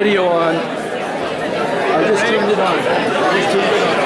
Video on. I just turned it on. I just turned it on.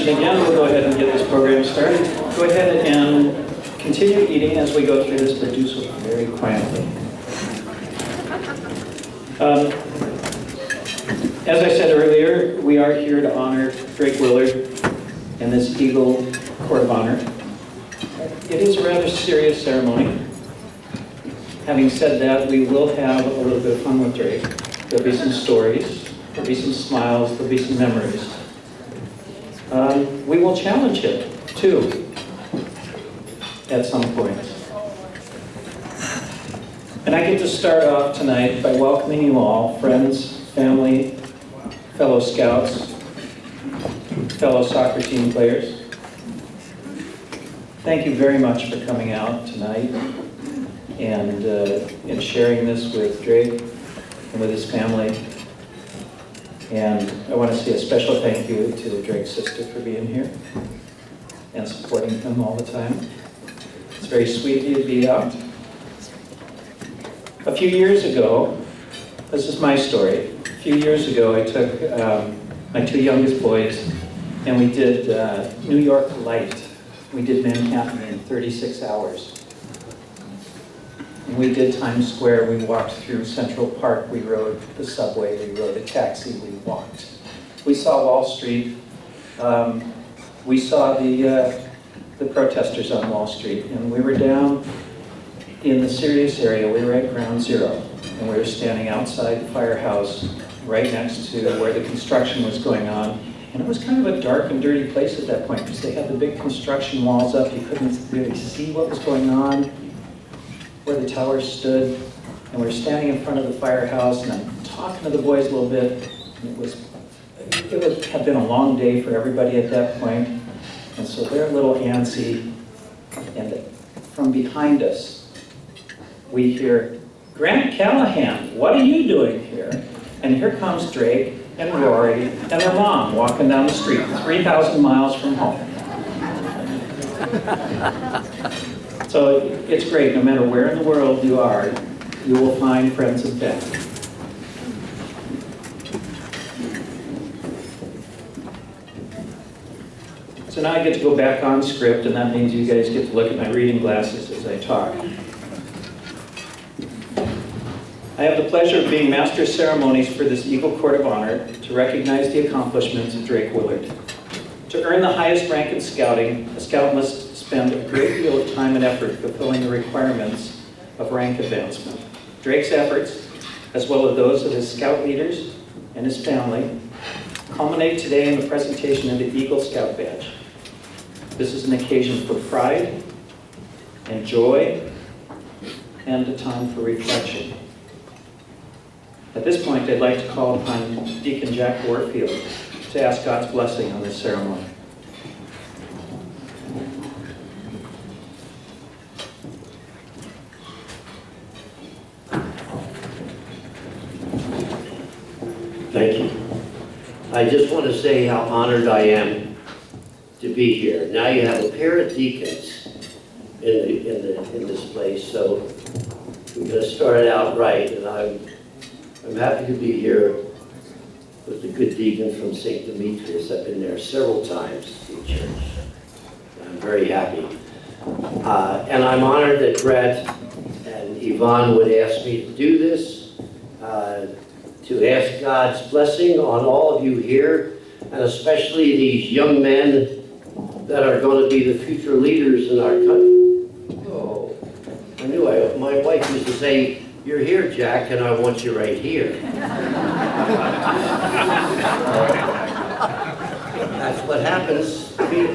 Again, we'll go ahead and get this program started. Go ahead and continue eating as we go through this, but do so very quietly. As I said earlier, we are here to honor Drake Willard and this Eagle Court of Honor. It is a rather serious ceremony. Having said that, we will have a little bit of fun with Drake. There'll be some stories, there'll be some smiles, there'll be some memories. We will challenge him, too, at some point. And I get to start off tonight by welcoming you all, friends, family, fellow scouts, fellow soccer team players. Thank you very much for coming out tonight and sharing this with Drake and with his family. And I want to say a special thank you to Drake's sister for being here and supporting him all the time. It's very sweet of you to be out. A few years ago, this is my story. A few years ago, I took my two youngest boys and we did New York Light. We did Manhattan in 36 hours. And we did Times Square, we walked through Central Park, we rode the subway, we rode a taxi, we walked. We saw Wall Street, we saw the protesters on Wall Street, and we were down in the Sirius area, we were at Ground Zero, and we were standing outside the firehouse right next to where the construction was going on, And it was kind of a dark and dirty place at that point because they had the big construction walls up. You couldn't really see what was going on, where the towers stood. And we were standing in front of the firehouse, and I'm talking to the boys a little bit. And it would have been a long day for everybody at that point. And so they're a little antsy. And from behind us, we hear, "Grant Callahan, what are you doing here?" And here comes Drake and Rory and their mom walking down the street, 3,000 miles from home. So it's great, no matter where in the world you are, you will find friends and family. So now I get to go back on script, and that means you guys get to look at my reading glasses as I talk. I have the pleasure of being Master of Ceremonies for this Eagle Court of Honor to recognize the accomplishments of Drake Willard. To earn the highest rank in scouting, a scout must spend a great deal of time and effort fulfilling the requirements of rank advancement. Drake's efforts, as well as those of his scout leaders and his family, culminate today in the presentation of the Eagle Scout Badge. This is an occasion for pride and joy and a time for reflection. At this point, I'd like to call upon Deacon Jack Warfield to ask God's blessing on this ceremony. Thank you. I just want to say how honored I am to be here. Now you have a pair of deacons in this place, so we're going to start it out right. And I'm happy to be here with the good deacon from St. Demetrius. I've been there several times in church. I'm very happy. And I'm honored that Brett and Yvonne would ask me to do this, to ask God's blessing on all of you here, and especially these young men that are going to be the future leaders in our country. Oh, I knew my wife used to say, "You're here, Jack, and I want you right here." That's what happens to me.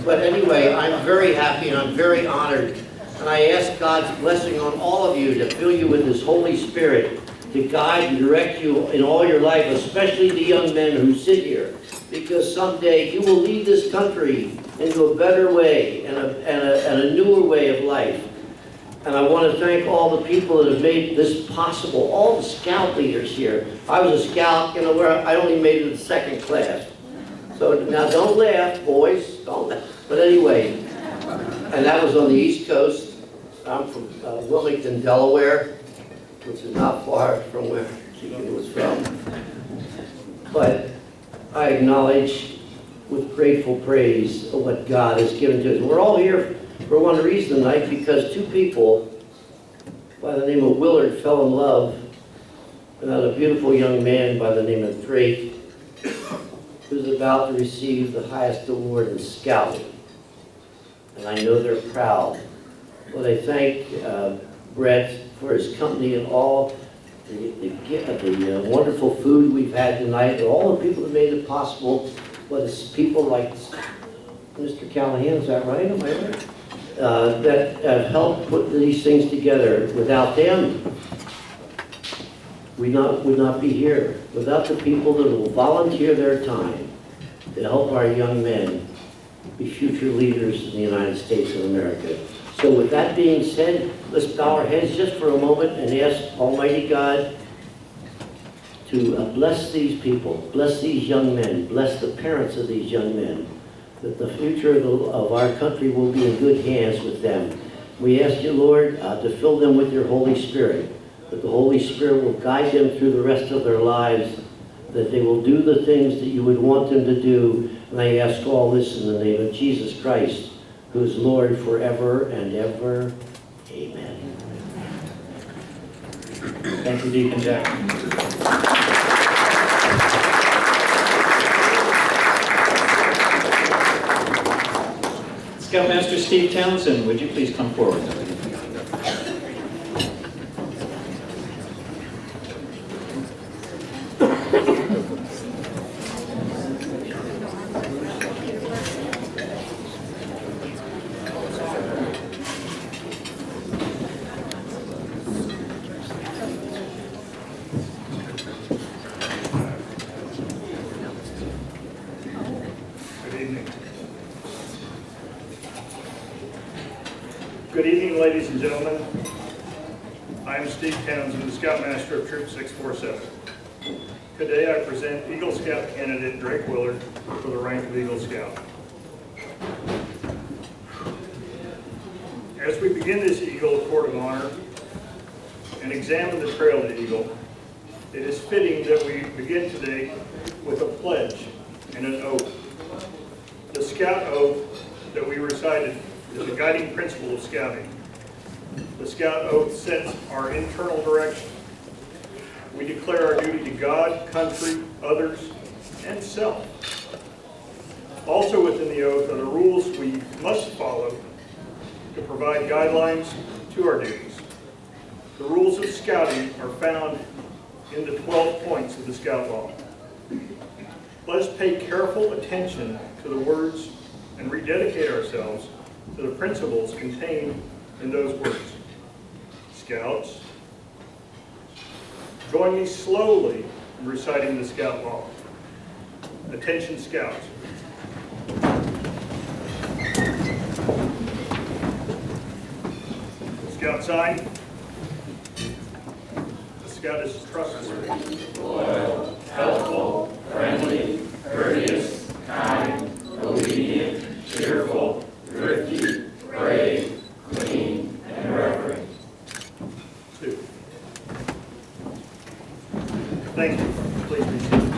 But anyway, I'm very happy and I'm very honored. And I ask God's blessing on all of you to fill you with His Holy Spirit, to guide and direct you in all your life, especially the young men who sit here. Because someday you will lead this country into a better way and a newer way of life. And I want to thank all the people that have made this possible, all the scout leaders here. I was a scout, where I only made it to second class. So now don't laugh, boys, don't laugh. But anyway, and that was on the East Coast. I'm from Wilmington, Delaware, which is not far from where Keegan was from. But I acknowledge with grateful praise of what God has given to us. We're all here for one reason tonight, because two people by the name of Willard fell in love with a beautiful young man by the name of Drake, who's about to receive the highest award in scouting. And I know they're proud. Well, I thank Brett for his company and all the wonderful food we've had tonight, and all the people that made it possible. But it's people like Mr. Callahan, is that right? Am I right? That have helped put these things together. Without them, we would not be here. Without the people that will volunteer their time to help our young men be future leaders in the United States of America. So with that being said, let's bow our heads just for a moment and ask Almighty God to bless these people, bless these young men, bless the parents of these young men, that the future of our country will be in good hands with them. We ask you, Lord, to fill them with your Holy Spirit, that the Holy Spirit will guide them through the rest of their lives, that they will do the things that you would want them to do. And I ask all this in the name of Jesus Christ, who is Lord forever and ever. Amen. Thank you, Deacon Jack. Scoutmaster Steve Townsend, would you please come forward? Good evening, ladies and gentlemen. I am Steve Townsend, the Scoutmaster of Troop 647. Today I present Eagle Scout candidate Drake Willard for the rank of Eagle Scout. As we begin this Eagle Court of Honor and examine the trail to Eagle, it is fitting that we begin today with a pledge and an oath. The Scout oath that we recited is the guiding principle of Scouting. The Scout oath sets our internal direction. We declare our duty to God, country, others, and self. Also within the oath are the rules we must follow to provide guidelines to our duties. The rules of Scouting are found in the 12 points of the Scout Law. Let us pay careful attention to the words and rededicate ourselves to the principles contained in those words. Scouts, join me slowly in reciting the Scout Law. Attention, Scouts. Scout sign. The Scout is trustworthy, loyal, helpful, friendly, courteous, kind, obedient, cheerful, thrifty, brave, clean, and reverent. 2. Thank you. Please be seated.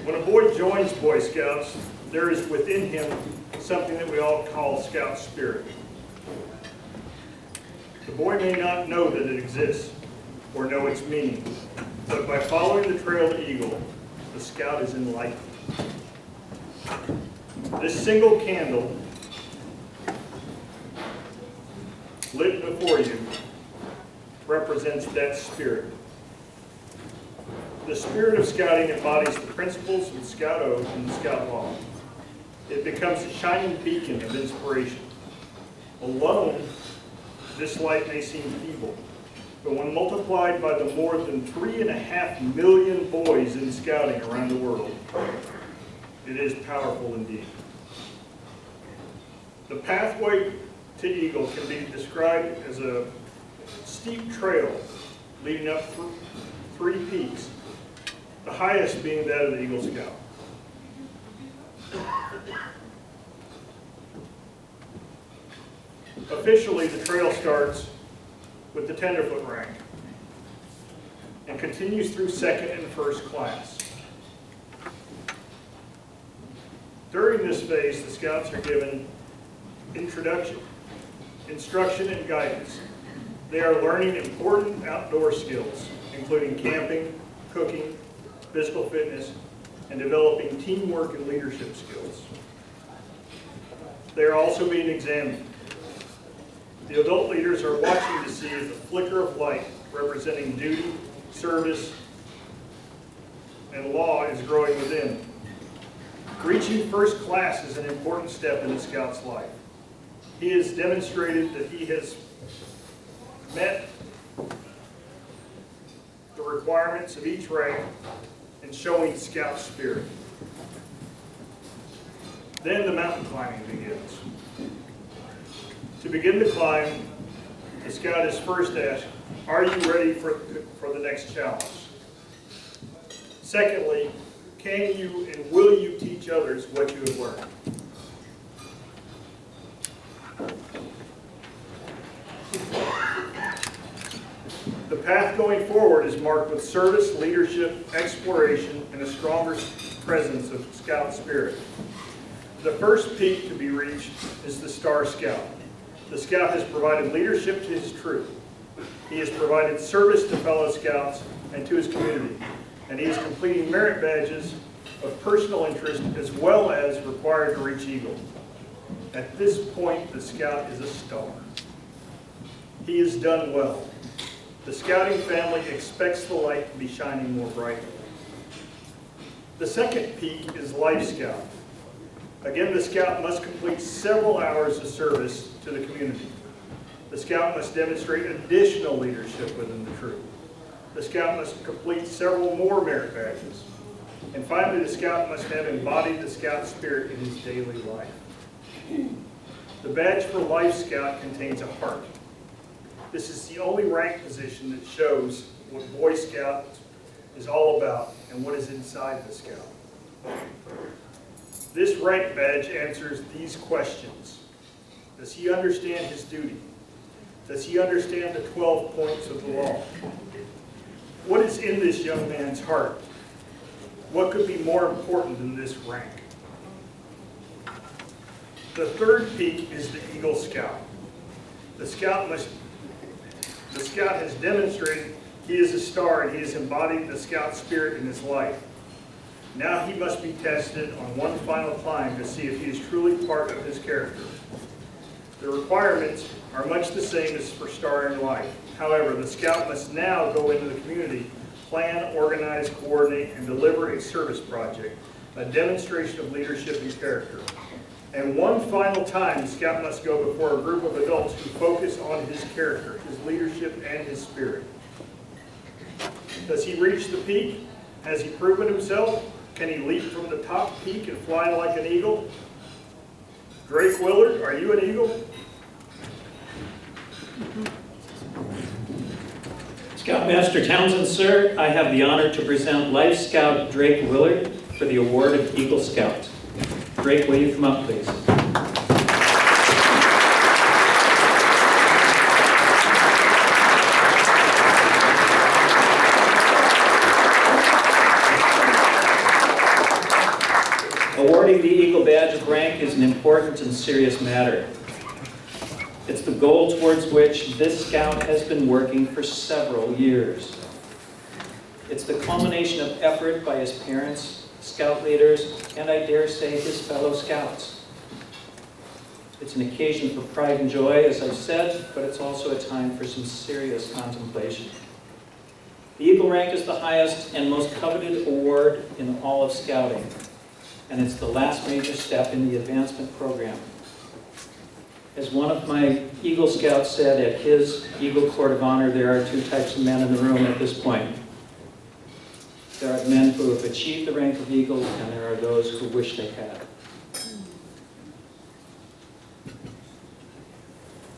When a boy joins Boy Scouts, there is within him something that we all call Scout spirit. The boy may not know that it exists or know its meaning, but by following the trail to Eagle, the Scout is enlightened. This single candle lit before you represents that spirit. The spirit of Scouting embodies the principles of the Scout Oath and the Scout Law. It becomes a shining beacon of inspiration. Alone, this light may seem feeble, but when multiplied by the more than 3.5 million boys in Scouting around the world, it is powerful indeed. The pathway to Eagle can be described as a steep trail leading up through 3 peaks, the highest being that of the Eagle Scout. Officially, the trail starts with the tenderfoot rank and continues through 2nd and 1st class. During this phase, the Scouts are given introduction, instruction, and guidance. They are learning important outdoor skills, including camping, cooking, physical fitness, and developing teamwork and leadership skills. They are also being examined. The adult leaders are watching to see if the flicker of light representing duty, service, and law is growing within. Reaching 1st class is an important step in the Scout's life. He has demonstrated that he has met the requirements of each rank and showing Scout spirit. Then the mountain climbing begins. To begin the climb, the Scout is first asked, are you ready for the next challenge? Secondly, can you and will you teach others what you have learned? The path going forward is marked with service, leadership, exploration, and a stronger presence of Scout spirit. The first peak to be reached is the Star Scout. The Scout has provided leadership to his troop. He has provided service to fellow Scouts and to his community. And he is completing merit badges of personal interest as well as required to reach Eagle. At this point, the Scout is a star. He has done well. The Scouting family expects the light to be shining more brightly. The second peak is Life Scout. Again, the Scout must complete several hours of service to the community. The Scout must demonstrate additional leadership within the troop. The Scout must complete several more merit badges. And finally, the scout must have embodied the scout spirit in his daily life. The badge for Life Scout contains a heart. This is the only rank position that shows what Boy Scout is all about and what is inside the Scout. This rank badge answers these questions. Does he understand his duty? Does he understand the 12 points of the law? What is in this young man's heart? What could be more important than this rank? The third peak is the Eagle Scout. The Scout has demonstrated he is a star and he has embodied the Scout spirit in his life. Now he must be tested on one final climb to see if he is truly part of his character. The requirements are much the same as for Star in Life. However, the Scout must now go into the community, plan, organize, coordinate, and deliver a service project, a demonstration of leadership and character. And one final time, the Scout must go before a group of adults who focus on his character, his leadership, and his spirit. Does he reach the peak? Has he proven himself? Can he leap from the top peak and fly like an eagle? Drake Willard, are you an eagle? Scoutmaster Townsend, sir, I have the honor to present Life Scout Drake Willard for the award of Eagle Scout. Drake, will you come up, please? Awarding the Eagle Badge of Rank is an important and serious matter. It's the goal towards which this Scout has been working for several years. It's the culmination of effort by his parents, Scout leaders, and I dare say his fellow Scouts. It's an occasion for pride and joy, as I've said, but it's also a time for some serious contemplation. The Eagle Rank is the highest and most coveted award in all of Scouting, and it's the last major step in the advancement program. As one of my Eagle Scouts said at his Eagle Court of Honor, there are two types of men in the room at this point. There are men who have achieved the rank of Eagle, and there are those who wish they had.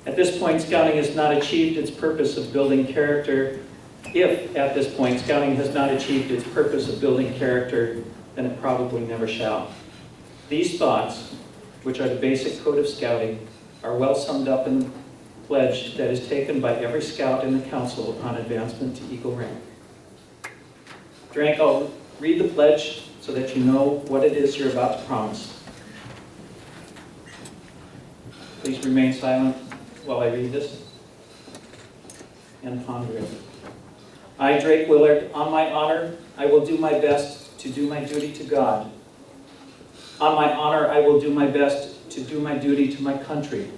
At this point, Scouting has not achieved its purpose of building character. If, at this point, Scouting has not achieved its purpose of building character, then it probably never shall. These thoughts, which are the basic code of Scouting, are well summed up in the pledge that is taken by every Scout in the Council upon advancement to Eagle Rank. Drake, I'll read the pledge so that you know what it is you're about to promise. Please remain silent while I read this and ponder it. I, Drake Willard, on my honor, I will do my best to do my duty to God. On my honor, I will do my best to do my duty to my country.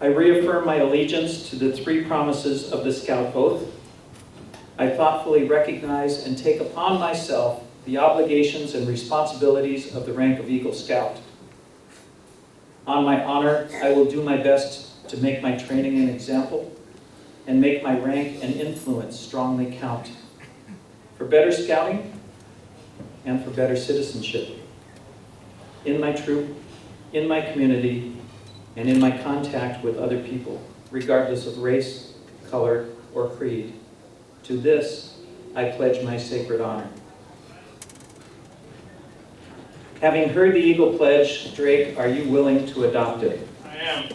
I reaffirm my allegiance to the three promises of the Scout Oath. I thoughtfully recognize and take upon myself the obligations and responsibilities of the rank of Eagle Scout. On my honor, I will do my best to make my training an example and make my rank and influence strongly count for better scouting and for better citizenship. In my troop, in my community, and in my contact with other people, regardless of race, color, or creed. To this, I pledge my sacred honor. Having heard the Eagle Pledge, Drake, are you willing to adopt it? I am.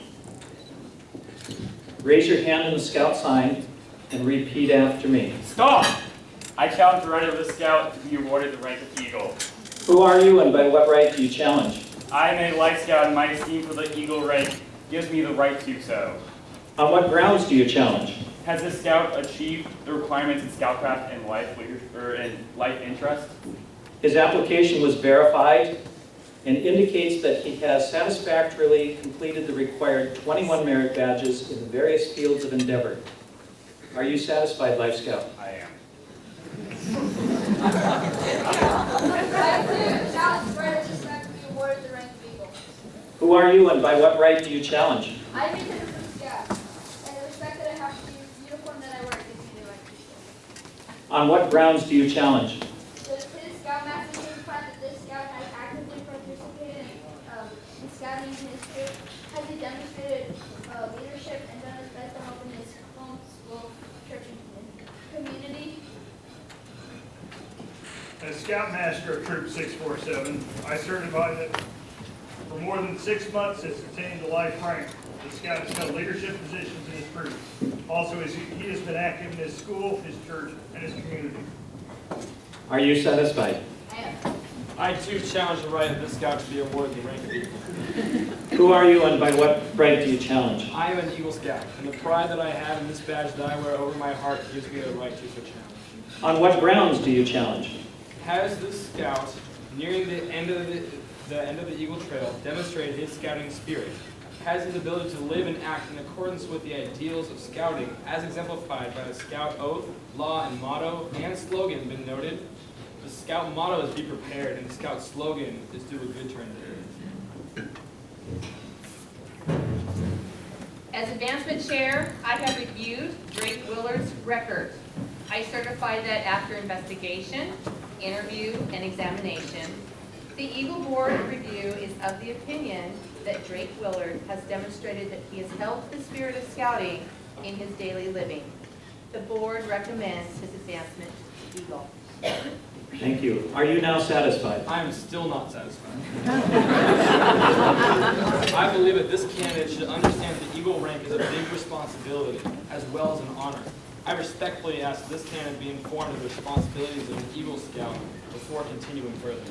Raise your hand in the Scout sign and repeat after me. Stop! I challenge the right of the Scout to be awarded the rank of Eagle. Who are you and by what right do you challenge? I am a Life Scout and my esteem for the Eagle rank gives me the right to do so. On what grounds do you challenge? Has the Scout achieved the requirements in Scoutcraft and life interest? His application was verified and indicates that he has satisfactorily completed the required 21 merit badges in the various fields of endeavor. Are you satisfied, Life Scout? I am. Who are you and by what right do you challenge? I'm a citizen Scout, and the respect that I have for the uniform that I wear gives me the right to do so. On what grounds do you challenge? The Scouting in his troop? Has he demonstrated leadership and done his best to help in his home, school, church, and community? As Scoutmaster of Troop 647, I certify that for more than 6 months since attaining the life rank, the Scout has held leadership positions in his troop. Also, he has been active in his school, his church, and his community. Are you satisfied? I am. I too challenge the right of this Scout to be awarded the rank of Eagle. Who are you and by what right do you challenge? I am an Eagle Scout, and the pride that I have in this badge that I wear over my heart gives me the right to so challenge. On what grounds do you challenge? Has this Scout, nearing the end of the Eagle Trail, demonstrated his scouting spirit? Has his ability to live and act in accordance with the ideals of scouting, as exemplified by the Scout oath, law, and motto, and slogan, been noted? The Scout motto is "Be prepared," and the Scout slogan is "Do a good turn today." As advancement chair, I have reviewed Drake Willard's record. I certify that after investigation, interview, and examination, the Eagle Board of Review is of the opinion that Drake Willard has demonstrated that he has held the spirit of scouting in his daily living. The board recommends his advancement to Eagle. Thank you. Are you now satisfied? I am still not satisfied. I believe that this candidate should understand that the Eagle rank is a big responsibility, as well as an honor. I respectfully ask this candidate be informed of the responsibilities of an Eagle Scout before continuing further.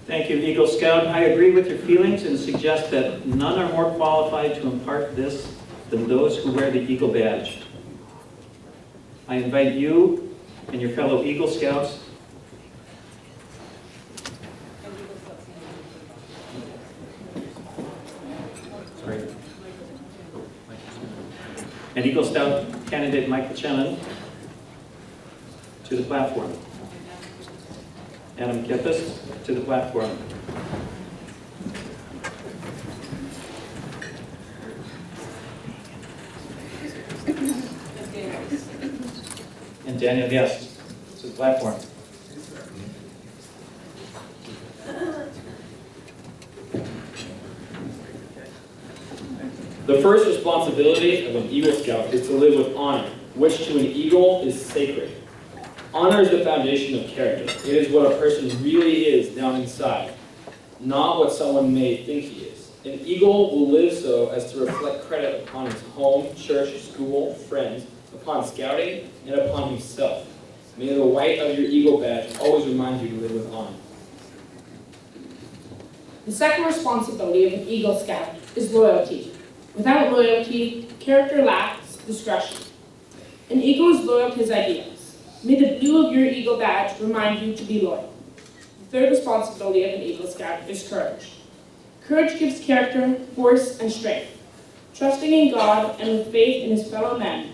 Thank you, Eagle Scout. I agree with your feelings and suggest that none are more qualified to impart this than those who wear the Eagle badge. I invite you and your fellow Eagle Scouts and Eagle Scout candidate Michael Chennan to the platform. Adam Kippis to the platform. And Daniel Guest to the platform. The first responsibility of an Eagle Scout is to live with honor, which to an Eagle is sacred. Honor is the foundation of character. It is what a person really is down inside, not what someone may think he is. An Eagle will live so as to reflect credit upon his home, church, school, friends, upon scouting, and upon himself. May the white of your Eagle badge always remind you to live with honor. The second responsibility of an Eagle Scout is loyalty. Without loyalty, character lacks discretion. An Eagle is loyal to his ideals. May the blue of your Eagle badge remind you to be loyal. The third responsibility of an Eagle Scout is courage. Courage gives character, force, and strength. Trusting in God and with faith in his fellow men,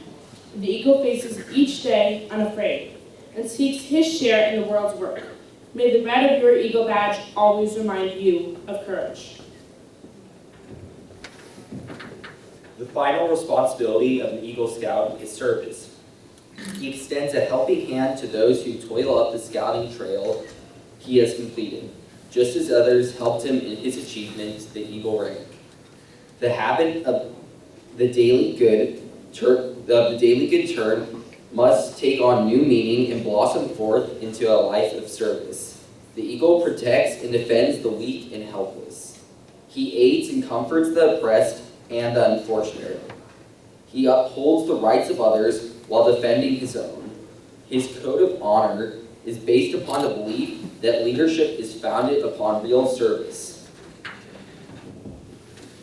the Eagle faces each day unafraid and seeks his share in the world's work. May the red of your Eagle badge always remind you of courage. The final responsibility of an Eagle Scout is service. He extends a helping hand to those who toil up the scouting trail he has completed, just as others helped him in his achievement, the Eagle rank. The habit of the daily good turn must take on new meaning and blossom forth into a life of service. The Eagle protects and defends the weak and helpless. He aids and comforts the oppressed and the unfortunate. He upholds the rights of others while defending his own. His code of honor is based upon the belief that leadership is founded upon real service.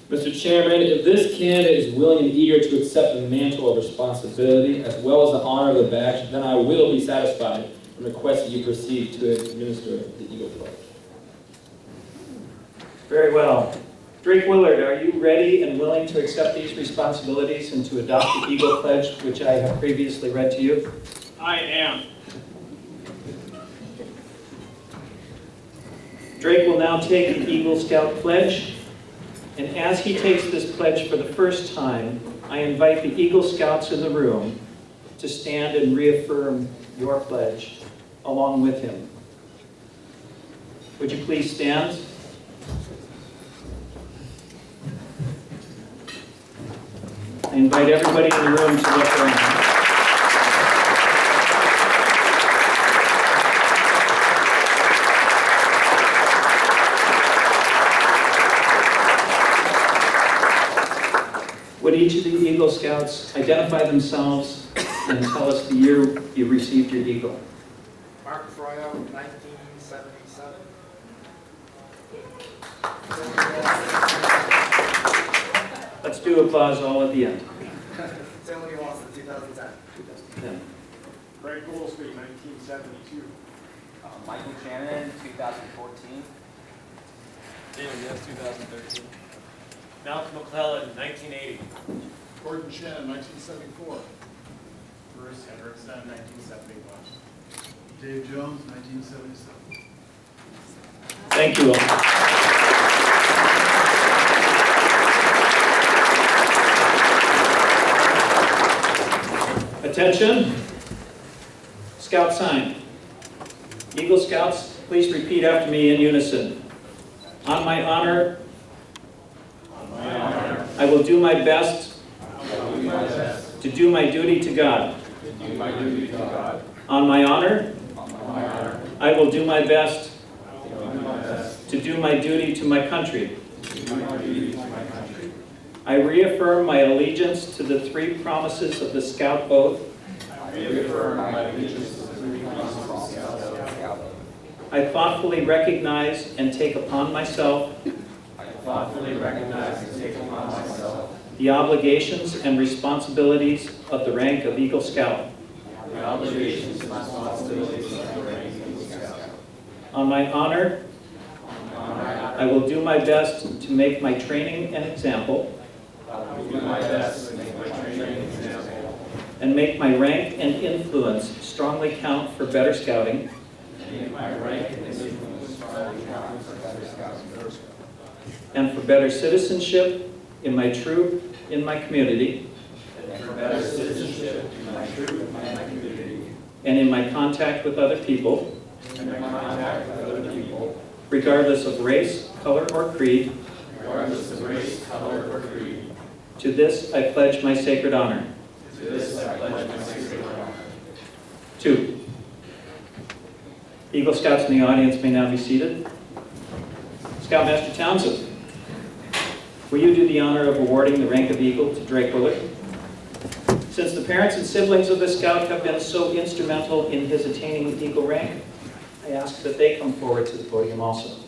Mr. Chairman, if this candidate is willing and eager to accept the mantle of responsibility as well as the honor of the badge, then I will be satisfied and request that you proceed to administer the Eagle Pledge. Very well. Drake Willard, are you ready and willing to accept these responsibilities and to adopt the Eagle Pledge, which I have previously read to you? I am. Drake will now take the Eagle Scout Pledge, and as he takes this pledge for the first time, I invite the Eagle Scouts in the room to stand and reaffirm your pledge along with him. Would you please stand? invite everybody in the room to look around. Would each of the Eagle Scouts identify themselves and tell us the year you received your Eagle? Mark Froyo, 1977. Let's do applause all at the end. Timothy Watson, 2010. 2010. Greg Goldstein, 1972. Michael Shannon, 2014. David, yes, 2013. Malcolm McClellan, 1980. Gordon Shannon, 1974. Bruce Hendrickson, 1971. Dave Jones, 1977. Thank you all. Attention. Scout sign. Eagle Scouts, please repeat after me in unison. On my honor, I will do my best to do my duty to God. On my honor, I will do my best to do my duty to my country. I reaffirm my allegiance to the three promises of the Scout Oath. I thoughtfully recognize and take upon myself the obligations and responsibilities of the rank of Eagle Scout. On my honor, I will do my best to make my training an example and make my rank and influence strongly count for better scouting and for better citizenship in my troop, in my community, and in my contact with other people, regardless of race, color, or creed. To this I pledge my sacred honor. 2. Eagle Scouts in the audience may now be seated. Scoutmaster Townsend, will you do the honor of awarding the rank of Eagle to Drake Willard? Since the parents and siblings of the Scout have been so instrumental in his attaining the Eagle rank, I ask that they come forward to the podium also.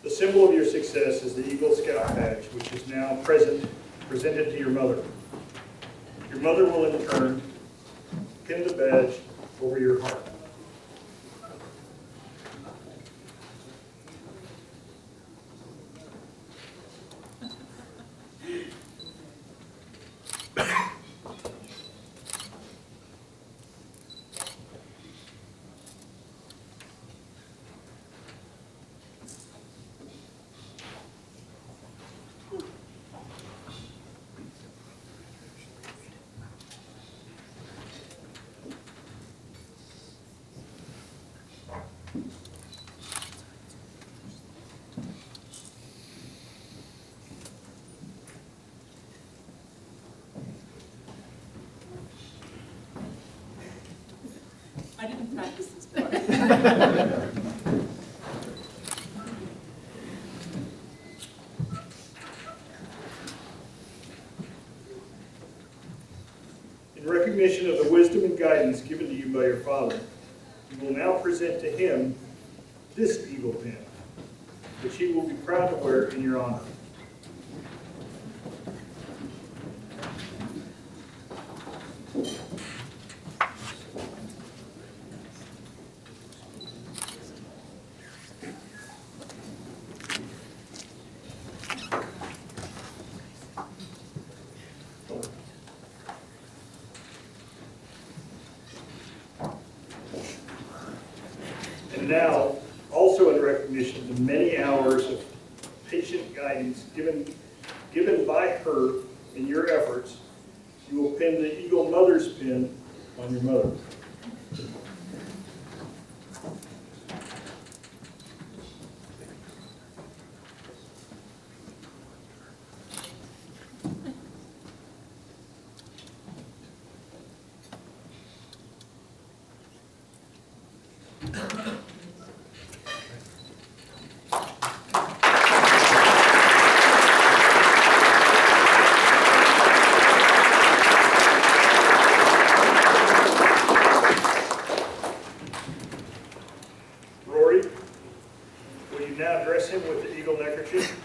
The symbol of your success is the Eagle Scout badge, which is now presented to your mother. Your mother will in turn pin the badge over your heart. practice this part. In recognition of the wisdom and guidance given to you by your father, you will now present to him this eagle pin, which he will be proud to wear in your honor. And now, also in recognition of the many hours of patient guidance given by her in your efforts, you will pin the Eagle Mother's pin on your mother. Rory, will you now dress him with the eagle neckerchief?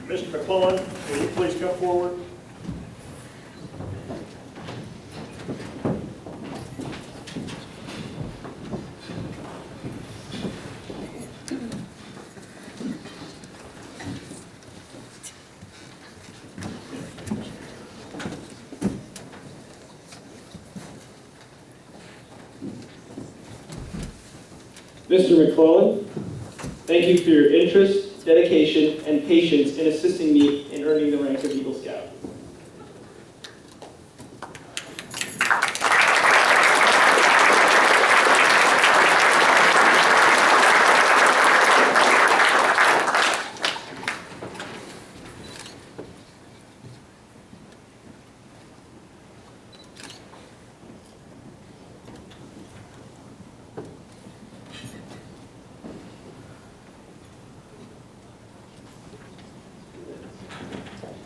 Mr. McClellan, will you please come forward? Mr. McClellan, thank you for your interest, dedication, and patience in assisting me in earning the rank of Eagle Scout.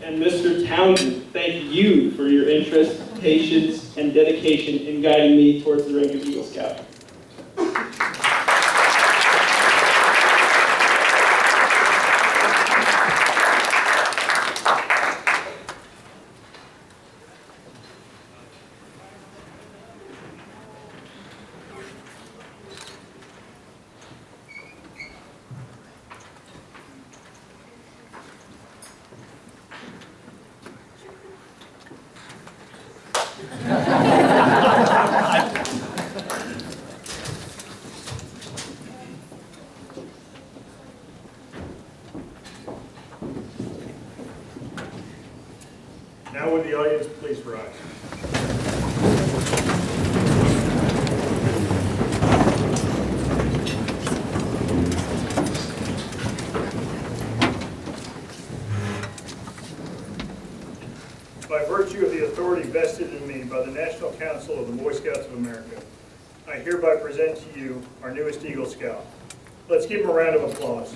And Mr. Townsend, thank you for your interest, patience, and dedication in guiding me towards the rank of Eagle Scout. Now would the audience please rise? By virtue of the authority vested in me by the National Council of the Boy Scouts of America, I hereby present to you our newest Eagle Scout. Let's give him a round of applause.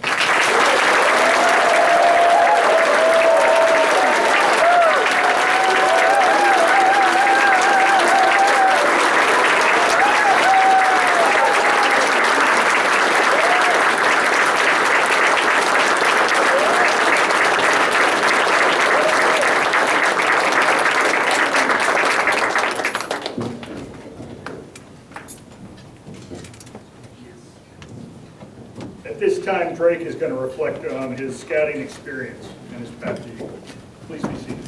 Drake is going to reflect on his scouting experience and his path to Eagle. Please be seated.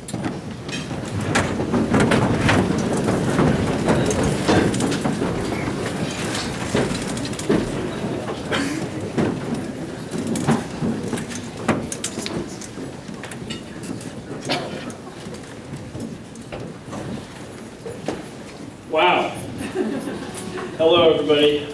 Wow. Hello, everybody.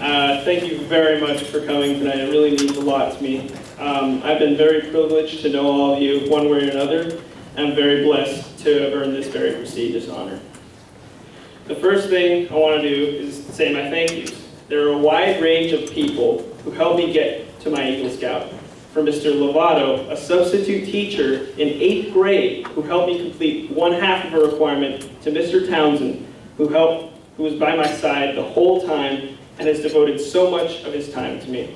Thank you very much for coming tonight. It really means a lot to me. I've been very privileged to know all of you one way or another. I'm very blessed to have earned this very prestigious honor. The first thing I want to do is say my thank yous. There are a wide range of people who helped me get to my Eagle Scout. From Mr. Lovato, a substitute teacher in 8th grade who helped me complete one half of a requirement, to Mr. Townsend, who was by my side the whole time and has devoted so much of his time to me.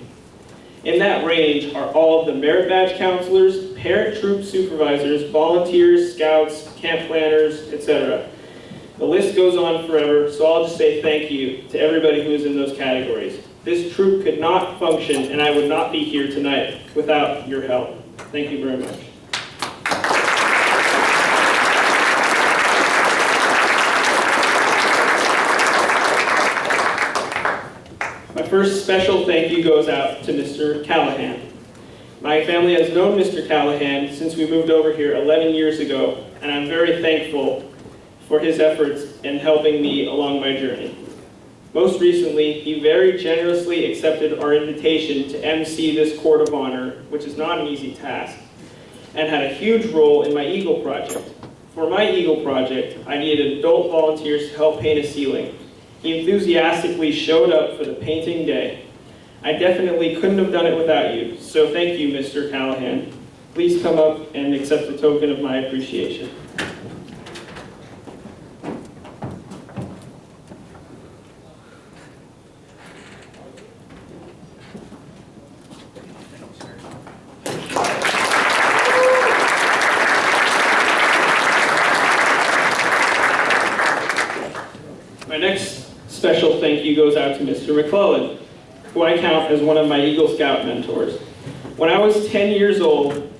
In that range are all of the merit badge counselors, parent troop supervisors, volunteers, scouts, camp planners, etc. The list goes on forever, so I'll just say thank you to everybody who is in those categories. This troop could not function, and I would not be here tonight without your help. Thank you very much. My first special thank you goes out to Mr. Callahan. My family has known Mr. Callahan since we moved over here 11 years ago, and I'm very thankful for his efforts in helping me along my journey. Most recently, he very generously accepted our invitation to MC this Court of Honor, which is not an easy task, and had a huge role in my Eagle project. For my Eagle project, I needed adult volunteers to help paint a ceiling. He enthusiastically showed up for the painting day. I definitely couldn't have done it without you, so thank you, Mr. Callahan. Please come up and accept the token of my appreciation. My next special thank you goes out to Mr. McClellan, who I count as one of my Eagle Scout mentors. When I was 10 years old,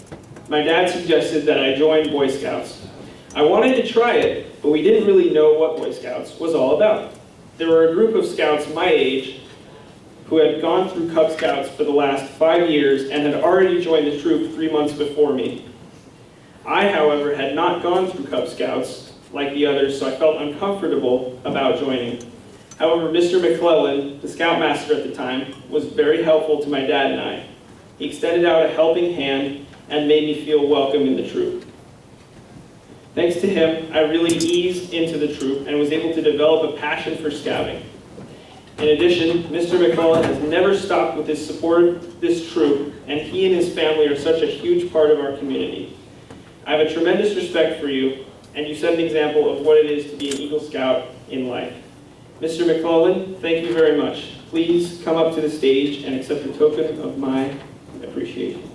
my dad suggested that I join Boy Scouts. I wanted to try it, but we didn't really know what Boy Scouts was all about. There were a group of scouts my age who had gone through Cub Scouts for the last 5 years and had already joined the troop 3 months before me. I, however, had not gone through Cub Scouts like the others, so I felt uncomfortable about joining. However, Mr. McClellan, the scoutmaster at the time, was very helpful to my dad and I. He extended out a helping hand and made me feel welcome in the troop. Thanks to him, I really eased into the troop and was able to develop a passion for scouting. In addition, Mr. McClellan has never stopped with his support of this troop, and he and his family are such a huge part of our community. I have a tremendous respect for you, and you set an example of what it is to be an Eagle Scout in life. Mr. McClellan, thank you very much. Please come up to the stage and accept a token of my appreciation.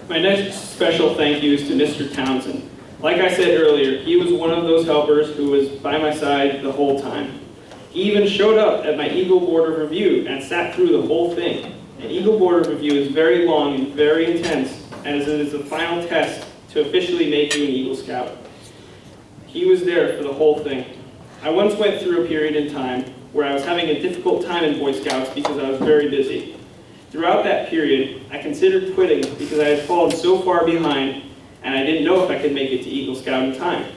My next special thank you is to Mr. Townsend. Like I said earlier, he was one of those helpers who was by my side the whole time. He even showed up at my Eagle Board of Review and sat through the whole thing. An Eagle Board of Review is very long and very intense, as it is the final test to officially make you an Eagle Scout. He was there for the whole thing. I once went through a period in time where I was having a difficult time in Boy Scouts because I was very busy. Throughout that period, I considered quitting because I had fallen so far behind and I didn't know if I could make it to Eagle Scout in time.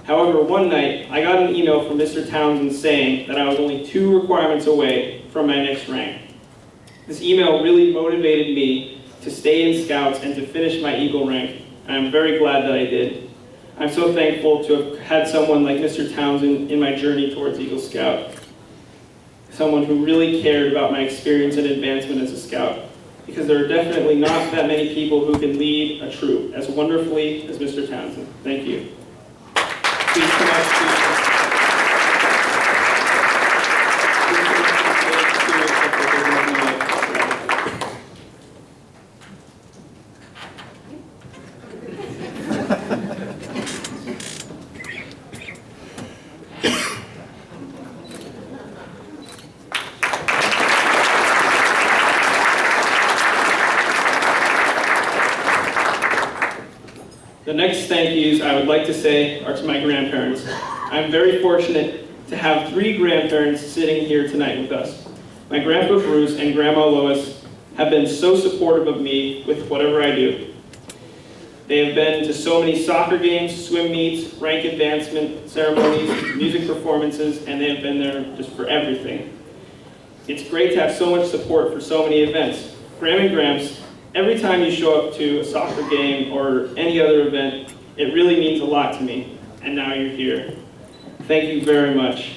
However, one night, I got an email from Mr. Townsend saying that I was only 2 requirements away from my next rank. This email really motivated me to stay in Scouts and to finish my Eagle rank, and I'm very glad that I did. I'm so thankful to have had someone like Mr. Townsend in my journey towards Eagle Scout. Someone who really cared about my experience and advancement as a Scout, because there are definitely not that many people who can lead a troop as wonderfully as Mr. Townsend. Thank you. Please come up, please. The next thank yous I would like to say are to my grandparents. I'm very fortunate to have 3 grandparents sitting here tonight with us. My Grandpa Bruce and Grandma Lois have been so supportive of me with whatever I do. They have been to so many soccer games, swim meets, rank advancement ceremonies, music performances, and they have been there just for everything. It's great to have so much support for so many events. Graham and Gramps, every time you show up to a soccer game or any other event, it really means a lot to me, and now you're here. Thank you very much.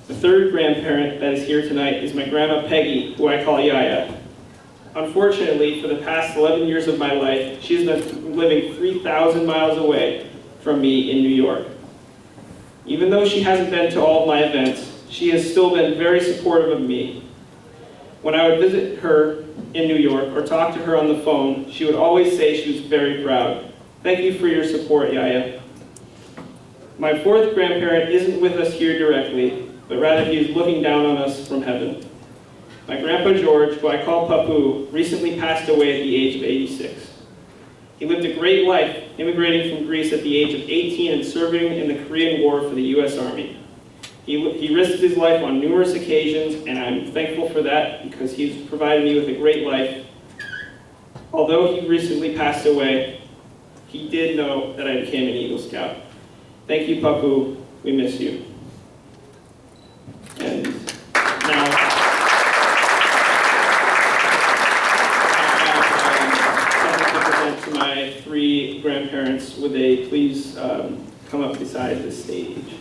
The 3rd grandparent that is here tonight is my Grandma Peggy, who I call Yaya. Unfortunately, for the past 11 years of my life, she's been living 3,000 miles away from me in New York. Even though she hasn't been to all of my events, she has still been very supportive of me. When I would visit her in New York or talk to her on the phone, she would always say she was very proud. Thank you for your support, Yaya. My 4th grandparent isn't with us here directly, but rather he is looking down on us from heaven. My Grandpa George, who I call Papu, recently passed away at the age of 86. He lived a great life, immigrating from Greece at the age of 18 and serving in the Korean War for the U.S. Army. He risked his life on numerous occasions, and I'm thankful for that because he's provided me with a great life. Although he recently passed away, he did know that I became an Eagle Scout. Thank you, Papu. We miss you. And now, to my 3 grandparents, would they please come up beside the stage?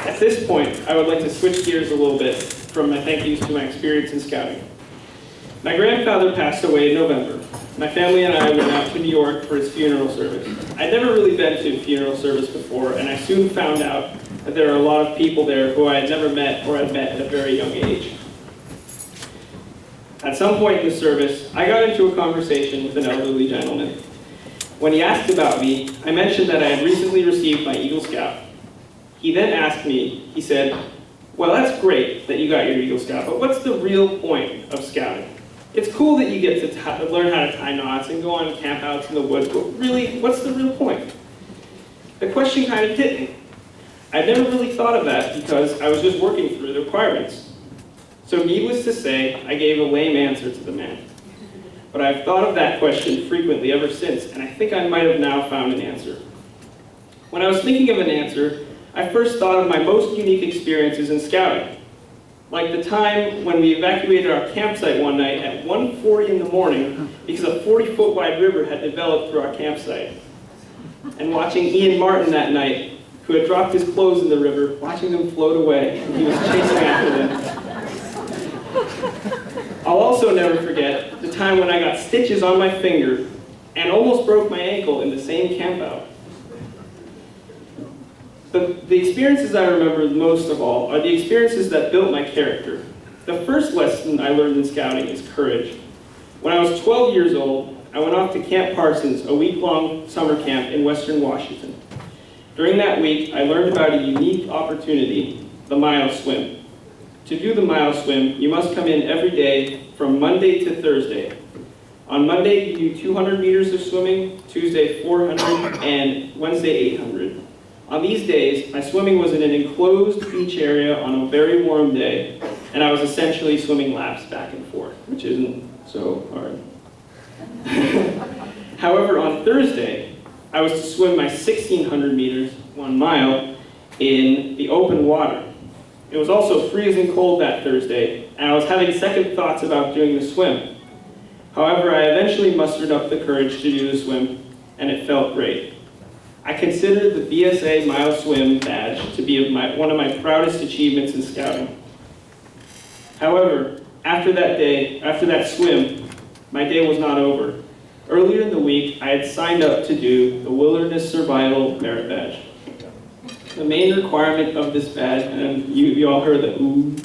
At this point, I would like to switch gears a little bit from my thank yous to my experience in scouting. My grandfather passed away in November. My family and I went out to New York for his funeral service. I'd never really been to a funeral service before, and I soon found out that there are a lot of people there who I had never met or had met at a very young age. At some point in the service, I got into a conversation with an elderly gentleman. When he asked about me, I mentioned that I had recently received my Eagle Scout. He then asked me, he said, "Well, that's great that you got your Eagle Scout, but what's the real point of scouting? It's cool that you get to learn how to tie knots and go on campouts in the woods, but really, what's the real point?" The question kind of hit me. I'd never really thought of that because I was just working through the requirements. So needless to say, I gave a lame answer to the man. But I've thought of that question frequently ever since, and I think I might have now found an answer. When I was thinking of an answer, I first thought of my most unique experiences in scouting. Like the time when we evacuated our campsite one night at 1:40 in the morning because a 40-foot wide river had developed through our campsite. And watching Ian Martin that night, who had dropped his clothes in the river, watching them float away, and he was chasing after them. I'll also never forget the time when I got stitches on my finger and almost broke my ankle in the same campout. The experiences I remember most of all are the experiences that built my character. The first lesson I learned in scouting is courage. When I was 12 years old, I went off to Camp Parsons, a week-long summer camp in Western Washington. During that week, I learned about a unique opportunity, the mile swim. To do the mile swim, you must come in every day from Monday to Thursday. On Monday, you do 200 meters of swimming, Tuesday 400, and Wednesday 800. On these days, my swimming was in an enclosed beach area on a very warm day, and I was essentially swimming laps back and forth, which isn't so hard. However, on Thursday, I was to swim my 1,600 meters, 1 mile, in the open water. It was also freezing cold that Thursday, and I was having second thoughts about doing the swim. However, I eventually mustered up the courage to do the swim, and it felt great. I consider the BSA Mile Swim badge to be one of my proudest achievements in scouting. However, after that swim, my day was not over. Earlier in the week, I had signed up to do the Wilderness Survival Merit Badge. The main requirement of this badge, and you all heard the ooh,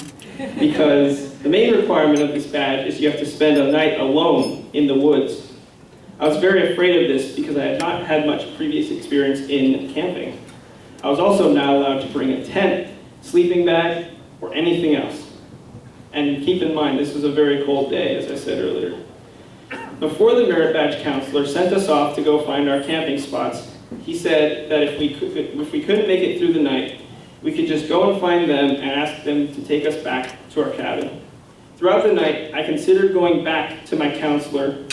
because the main requirement of this badge is you have to spend a night alone in the woods. I was very afraid of this because I had not had much previous experience in camping. I was also not allowed to bring a tent, sleeping bag, or anything else. And keep in mind, this was a very cold day, as I said earlier. Before the merit badge counselor sent us off to go find our camping spots, he said that if we couldn't make it through the night, we could just go and find them and ask them to take us back to our cabin. Throughout the night, I considered going back to my counselor,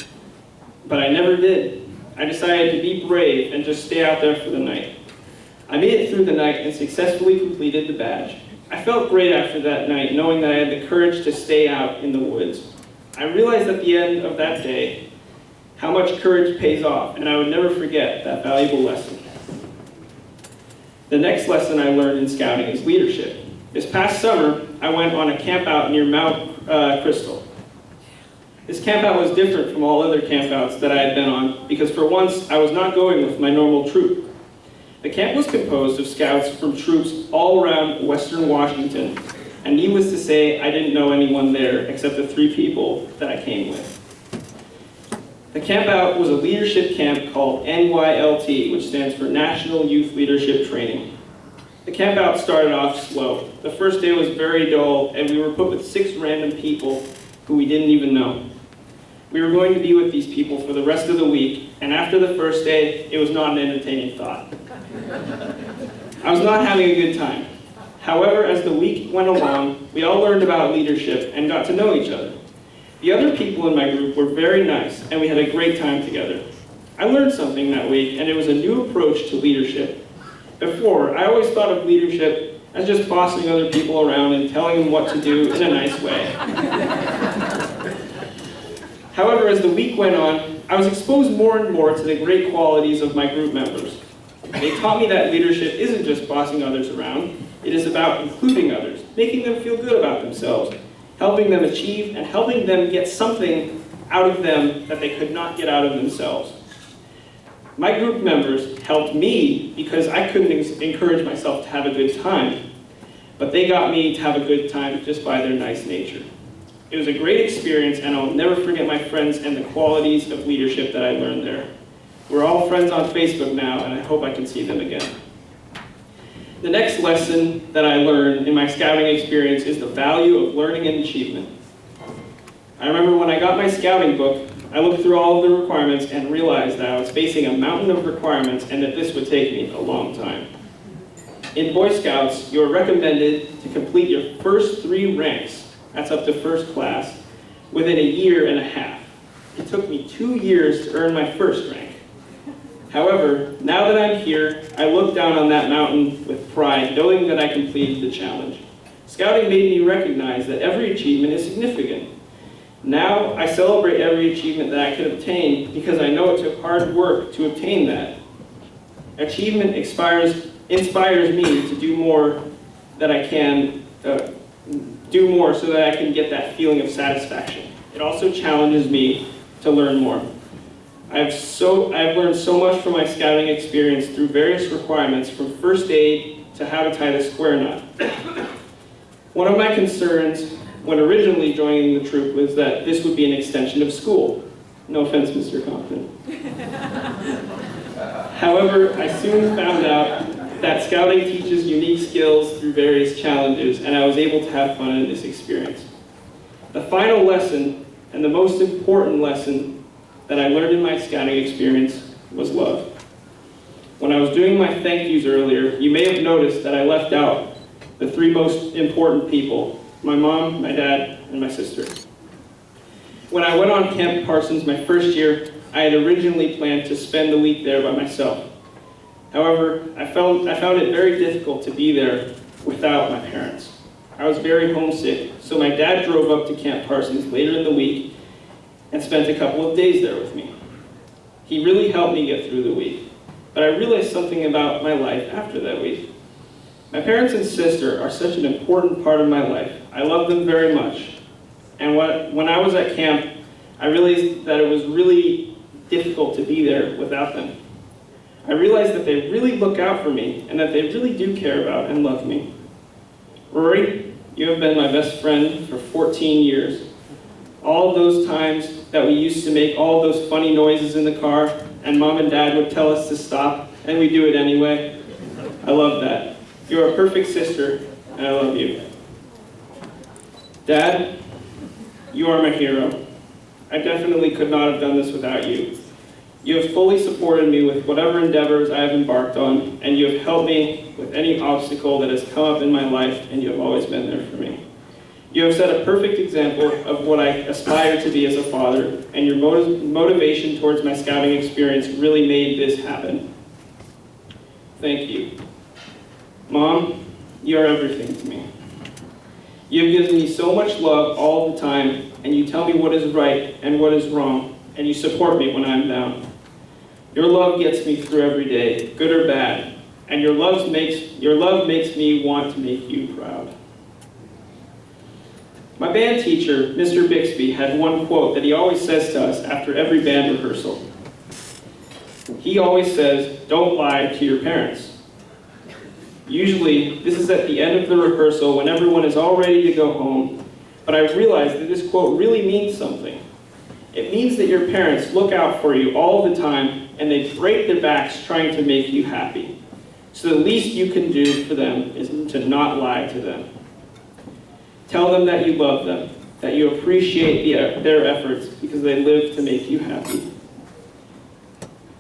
but I never did. I decided to be brave and just stay out there for the night. I made it through the night and successfully completed the badge. I felt great after that night, knowing that I had the courage to stay out in the woods. I realized at the end of that day how much courage pays off, and I would never forget that valuable lesson. The next lesson I learned in scouting is leadership. This past summer, I went on a camp out near Mount Crystal. This camp out was different from all other campouts that I had been on because for once I was not going with my normal troop. The camp was composed of scouts from troops all around Western Washington, and needless to say, I didn't know anyone there except the 3 people that I came with. The camp out was a leadership camp called NYLT, which stands for National Youth Leadership Training. The camp out started off slow. The first day was very dull, and we were put with 6 random people who we didn't even know. We were going to be with these people for the rest of the week, and after the first day, it was not an entertaining thought. I was not having a good time. However, as the week went along, we all learned about leadership and got to know each other. The other people in my group were very nice, and we had a great time together. I learned something that week, and it was a new approach to leadership. Before, I always thought of leadership as just bossing other people around and telling them what to do in a nice way. However, as the week went on, I was exposed more and more to the great qualities of my group members. They taught me that leadership isn't just bossing others around, it is about including others, making them feel good about themselves, helping them achieve, and helping them get something out of them that they could not get out of themselves. My group members helped me because I couldn't encourage myself to have a good time, but they got me to have a good time just by their nice nature. It was a great experience, and I'll never forget my friends and the qualities of leadership that I learned there. We're all friends on Facebook now, and I hope I can see them again. The next lesson that I learned in my scouting experience is the value of learning and achievement. I remember when I got my scouting book, I looked through all of the requirements and realized that I was facing a mountain of requirements and that this would take me a long time. In Boy Scouts, you are recommended to complete your first 3 ranks, that's up to first class, within a year and a half. It took me 2 years to earn my first rank. However, now that I'm here, I look down on that mountain with pride, knowing that I completed the challenge. Scouting made me recognize that every achievement is significant. Now, I celebrate every achievement that I could obtain because I know it took hard work to obtain that. Achievement inspires me to do more that I can, do more so that I can get that feeling of satisfaction. It also challenges me to learn more. I've learned so much from my scouting experience through various requirements, from first aid to how to tie the square knot. One of my concerns when originally joining the troop was that this would be an extension of school. No offense, Mr. Compton. However, I soon found out that scouting teaches unique skills through various challenges, and I was able to have fun in this experience. The final lesson, and the most important lesson that I learned in my scouting experience, was love. When I was doing my thank yous earlier, you may have noticed that I left out the three most important people: my mom, my dad, and my sister. When I went on Camp Parsons my first year, I had originally planned to spend the week there by myself. However, I found it very difficult to be there without my parents. I was very homesick, so my dad drove up to Camp Parsons later in the week and spent a couple of days there with me. He really helped me get through the week, but I realized something about my life after that week. My parents and sister are such an important part of my life. I love them very much. And when I was at camp, I realized that it was really difficult to be there without them. I realized that they really look out for me and that they really do care about and love me. Rory, you have been my best friend for 14 years. All those times that we used to make all those funny noises in the car and Mom and Dad would tell us to stop and we do it anyway. I love that. You're a perfect sister and I love you. Dad, you are my hero. I definitely could not have done this without you. You have fully supported me with whatever endeavors I have embarked on, and you have helped me with any obstacle that has come up in my life, and you have always been there for me. You have set a perfect example of what I aspire to be as a father, and your motivation towards my scouting experience really made this happen. Thank you. Mom, you are everything to me. You have given me so much love all the time, and you tell me what is right and what is wrong, and you support me when I'm down. Your love gets me through every day, good or bad, and your love makes me want to make you proud. My band teacher, Mr. Bixby, had one quote that he always says to us after every band rehearsal. He always says, "Don't lie to your parents." Usually, this is at the end of the rehearsal when everyone is all ready to go home, but I've realized that this quote really means something. It means that your parents look out for you all the time and they break their backs trying to make you happy. So the least you can do for them is to not lie to them. Tell them that you love them, that you appreciate their efforts because they live to make you happy.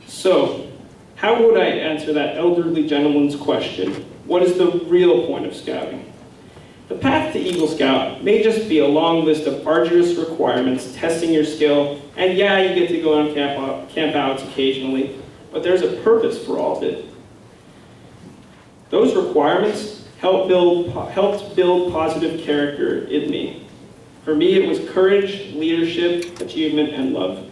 So, how would I answer that elderly gentleman's question? What is the real point of scouting? The path to Eagle Scout may just be a long list of arduous requirements, testing your skill, and yeah, you get to go on camp outs occasionally, but there's a purpose for all of it. Those requirements helped build positive character in me. For me, it was courage, leadership, achievement, and love.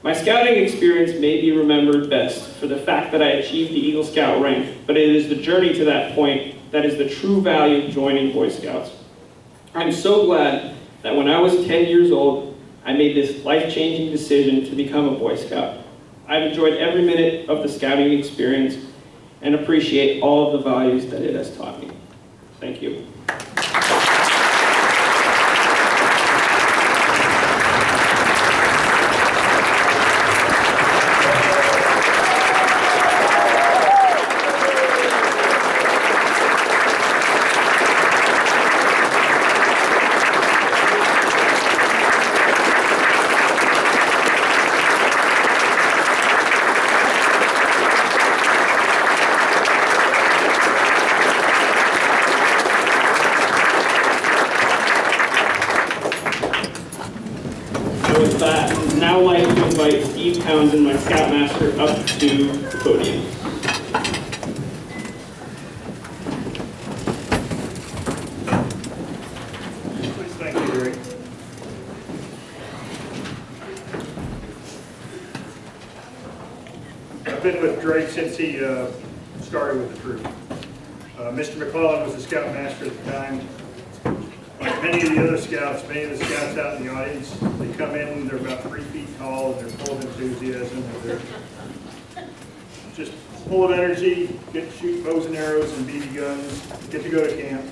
My scouting experience may be remembered best for the fact that I achieved the Eagle Scout rank, but it is the journey to that point that is the true value of joining Boy Scouts. I'm so glad that when I was 10 years old, I made this life-changing decision to become a Boy Scout. I've enjoyed every minute of the scouting experience and appreciate all of the values that it has taught me. Thank you. invite Steve Townsend, my Scoutmaster, up to the podium. Please thank you, Drake. I've been with Drake since he started with the troop. Mr. McClellan was the scoutmaster at the time. Like many of the other scouts, many of the scouts out in the audience, they come in, they're about 3 feet tall, and they're full of enthusiasm. They're just full of energy, get to shoot bows and arrows and BB guns, get to go to camp.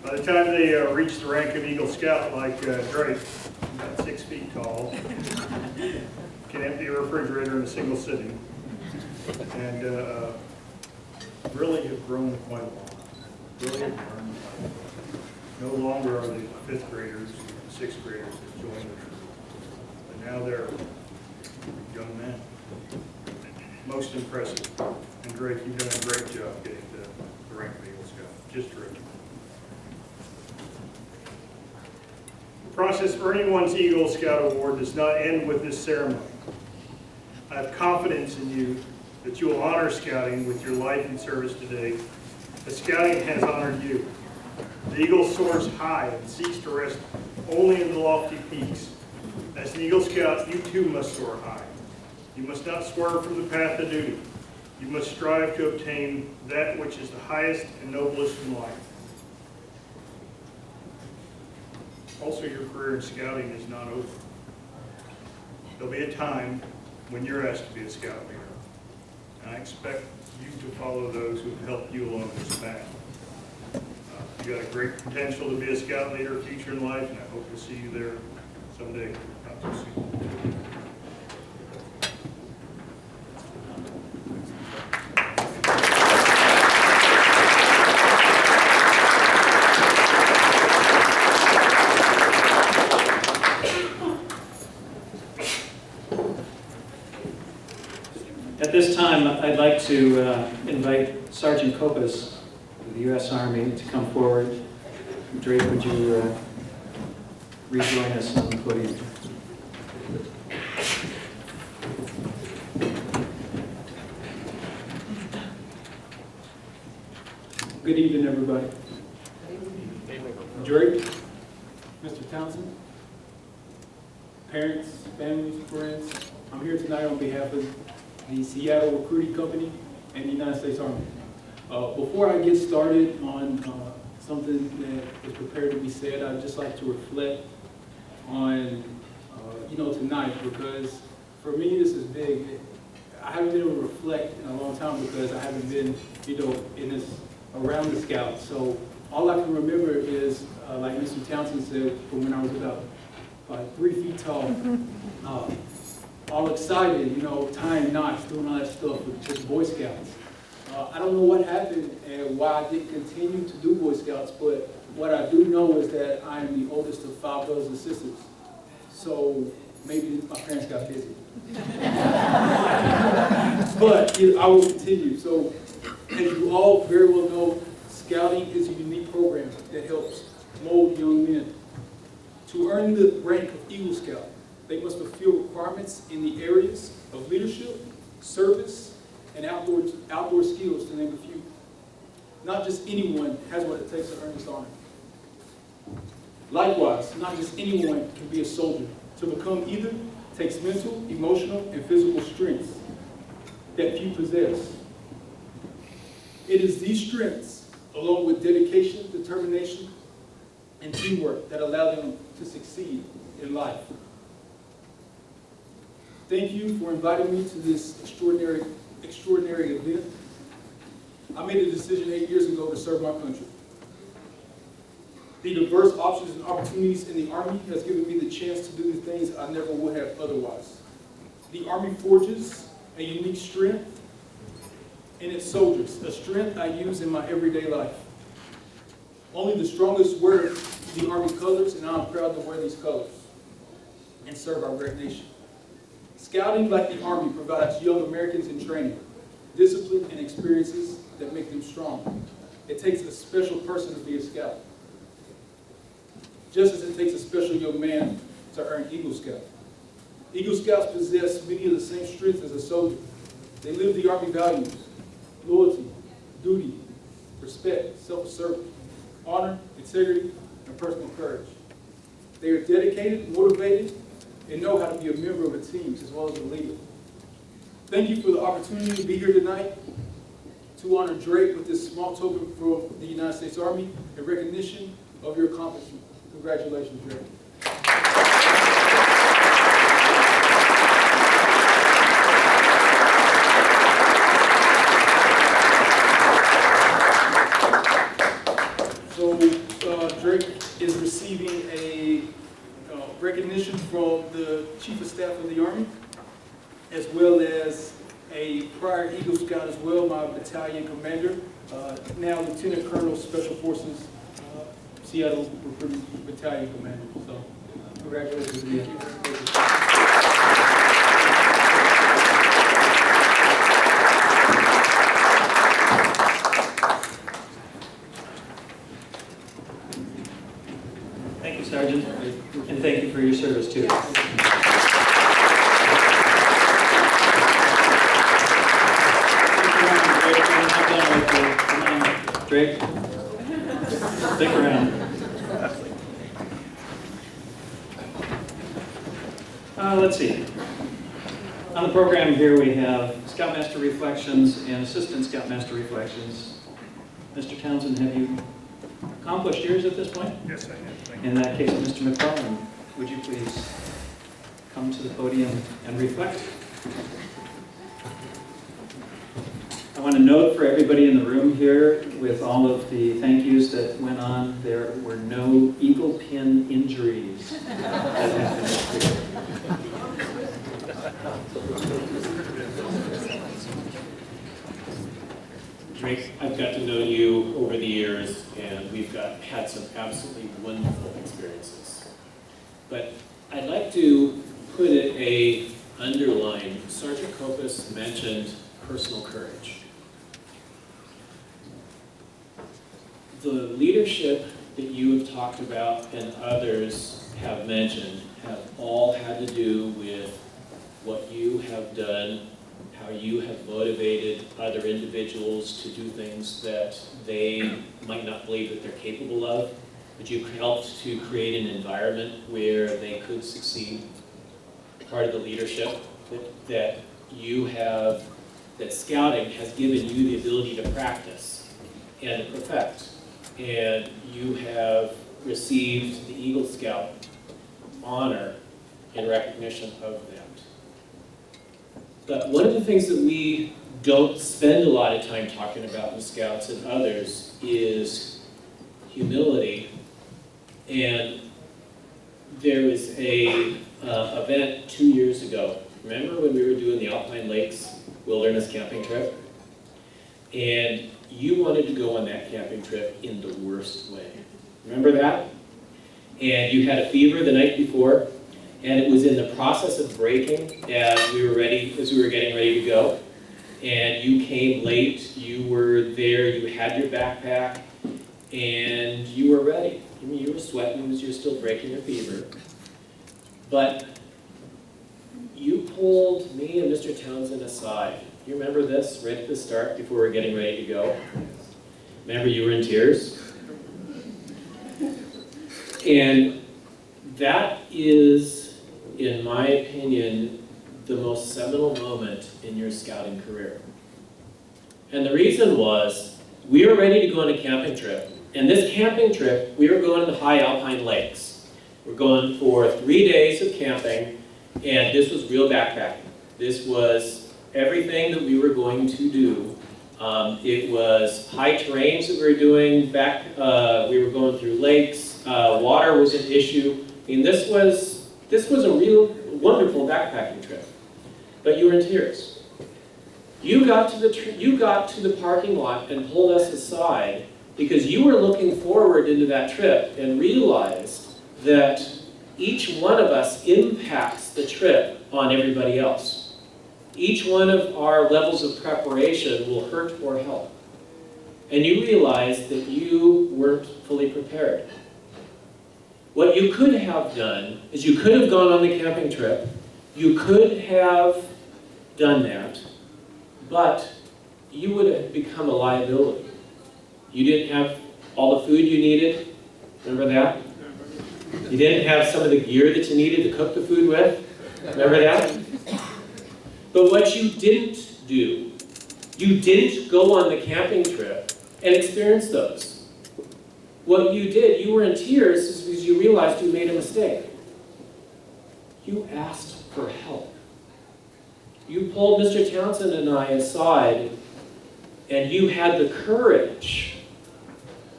By the time they reach the rank of Eagle Scout like Drake, about 6 feet tall, can empty a refrigerator in a single sitting, and really have grown quite a lot. Really have grown quite a lot. No longer are they 5th graders, 6th graders that join the troop, but now they're young men. Most impressive. And Drake, you've done a great job getting to the rank of Eagle Scout. Just terrific. The process of earning one's Eagle Scout Award does not end with this ceremony. I have confidence in you that you will honor scouting with your life and service today, as scouting has honored you. The eagle soars high and seeks to rest only in the lofty peaks. As an Eagle Scout, you too must soar high. You must not swerve from the path of duty. You must strive to obtain that which is the highest and noblest in life. Also, your career in scouting is not over. There'll be a time when you're asked to be a scout leader. And I expect you to follow those who have helped you along this path. You've got a great potential to be a scout leader, future in life, and I hope to see you there someday, not too soon. At this time, I'd like to invite Sergeant Copas of the U.S. Army to come forward. Drake, would you rejoin us on the podium? Good evening, everybody. Drake, Mr. Townsend, parents, families, friends, I'm here tonight on behalf of the Seattle Recruiting Company and the United States Army. Before I get started on something that is prepared to be said, I'd just like to reflect on, tonight, because for me this is big. I haven't been able to reflect in a long time because I haven't been, around the Scouts. So all I can remember is, like Mr. Townsend said, from when I was about 3 feet tall, all excited, tying knots, doing all that stuff with just Boy Scouts. I don't know what happened and why I didn't continue to do Boy Scouts, but what I do know is that I am the oldest of 5 brothers and sisters. So maybe my parents got busy. But I will continue. So as you all very well know, Scouting is a unique program that helps mold young men. To earn the rank of Eagle Scout, they must fulfill requirements in the areas of leadership, service, and outdoor skills, to name a few. Not just anyone has what it takes to earn this honor. Likewise, not just anyone can be a soldier. To become either takes mental, emotional, and physical strengths that few possess. It is these strengths, along with dedication, determination, and teamwork, that allow them to succeed in life. Thank you for inviting me to this extraordinary event. I made a decision 8 years ago to serve my country. The diverse options and opportunities in the Army has given me the chance to do the things I never would have otherwise. The Army forges a unique strength in its soldiers, a strength I use in my everyday life. Only the strongest wear the Army colors, and I'm proud to wear these colors and serve our great nation. Scouting, like the Army, provides young Americans in training, discipline, and experiences that make them strong. It takes a special person to be a scout, just as it takes a special young man to earn Eagle Scout. Eagle Scouts possess many of the same strengths as a soldier. They live the Army values: loyalty, duty, respect, self-service, honor, integrity, and personal courage. They are dedicated, motivated, and know how to be a member of a team as well as a leader. Thank you for the opportunity to be here tonight to honor Drake with this small token from the United States Army in recognition of your accomplishment. Congratulations, Drake. Drake is receiving a recognition from the Chief of Staff of the Army, as well as a prior Eagle Scout as well, my battalion commander, now Lieutenant Colonel Special Forces, Seattle Recruiting Battalion Commander. So, congratulations again. Thank you, Sergeant, and thank you for your service too. Drake, stick around. Let's see. On the program here we have Scoutmaster Reflections and Assistant Scoutmaster Reflections. Mr. Townsend, have you accomplished yours at this point? Yes, I have. Thank In that case, Mr. McClellan, would you please come to the podium and reflect? I want to note for everybody in the room here, with all of the thank yous that went on, there were no eagle pin injuries that happened this year. Drake, I've got to know you over the years, and we've had some absolutely wonderful experiences. But I'd like to put a underline. Sergeant Kopis mentioned personal courage. The leadership that you have talked about and others have mentioned have all had to do with what you have done, how you have motivated other individuals to do things that they might not believe that they're capable of, but you've helped to create an environment where they could succeed. Part of the leadership that you have, that scouting has given you the ability to practice and to perfect. And you have received the Eagle Scout honor in recognition of that. But one of the things that we don't spend a lot of time talking about in Scouts and others is humility. And there was a event 2 years ago. Remember when we were doing the Alpine Lakes Wilderness camping trip? And you wanted to go on that camping trip in the worst way. Remember that? And you had a fever the night before, and it was in the process of breaking as we were getting ready to go. And you came late, you were there, you had your backpack, and you were ready. I mean, you were sweating because you were still breaking your fever. But you pulled me and Mr. Townsend aside. You remember this right at the start before we were getting ready to go? Remember you were in tears? And that is, in my opinion, the most seminal moment in your scouting career. And the reason was, we were ready to go on a camping trip. And this camping trip, we were going to the high Alpine Lakes. We're going for 3 days of camping, and this was real backpacking. This was everything that we were going to do. It was high terrains that we were doing, we were going through lakes, water was an issue. I mean, this was a real wonderful backpacking trip. But you were in tears. You got to the parking lot and pulled us aside because you were looking forward into that trip and realized that each one of us impacts the trip on everybody else. Each one of our levels of preparation will hurt or help. And you realized that you weren't fully prepared. What you could have done is you could have gone on the camping trip. You could have done that, but you would have become a liability. You didn't have all the food you needed. Remember that? You didn't have some of the gear that you needed to cook the food with. Remember that? But what you didn't do, you didn't go on the camping trip and experience those. What you did, you were in tears because you realized you made a mistake. You asked for help. You pulled Mr. Townsend and I aside, and you had the courage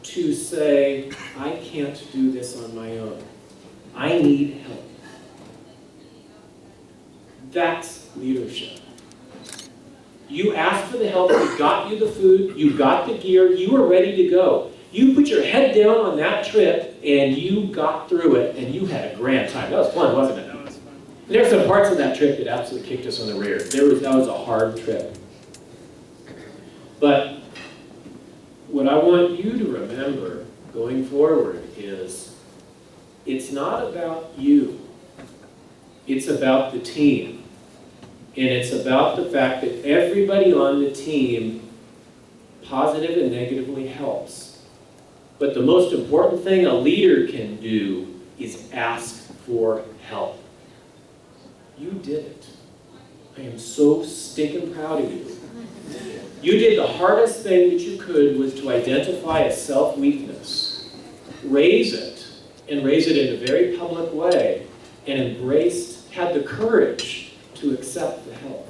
to say, I can't do this on my own. I need help. That's leadership. You asked for the help, we got you the food, you got the gear, you were ready to go. You put your head down on that trip, and you got through it, and you had a grand time. That was fun, wasn't it? That was fun. There were some parts of that trip that absolutely kicked us on the rear. That was a hard trip. But what I want you to remember going forward is, it's not about you. It's about the team. And it's about the fact that everybody on the team, positive and negatively, helps. But the most important thing a leader can do is ask for help. You did it. I am so stinking proud of you. You did the hardest thing that you could, was to identify a self-weakness, raise it, and raise it in a very public way, and had the courage to accept the help.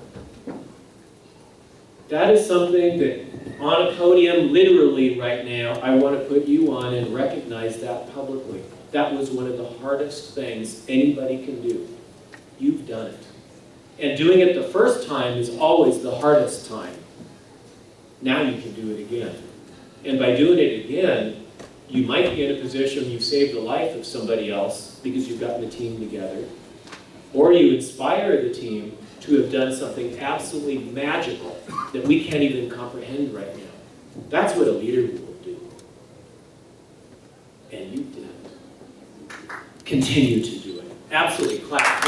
That is something that, on a podium, literally right now, I want to put you on and recognize that publicly. That was one of the hardest things anybody can do. You've done it. And doing it the first time is always the hardest time. Now you can do it again. And by doing it again, you might be in a position you've saved the life of somebody else because you've gotten the team together. Or you inspire the team to have done something absolutely magical that we can't even comprehend right now. That's what a leader will do. And you did it. Continue to do it. Absolutely. Clap.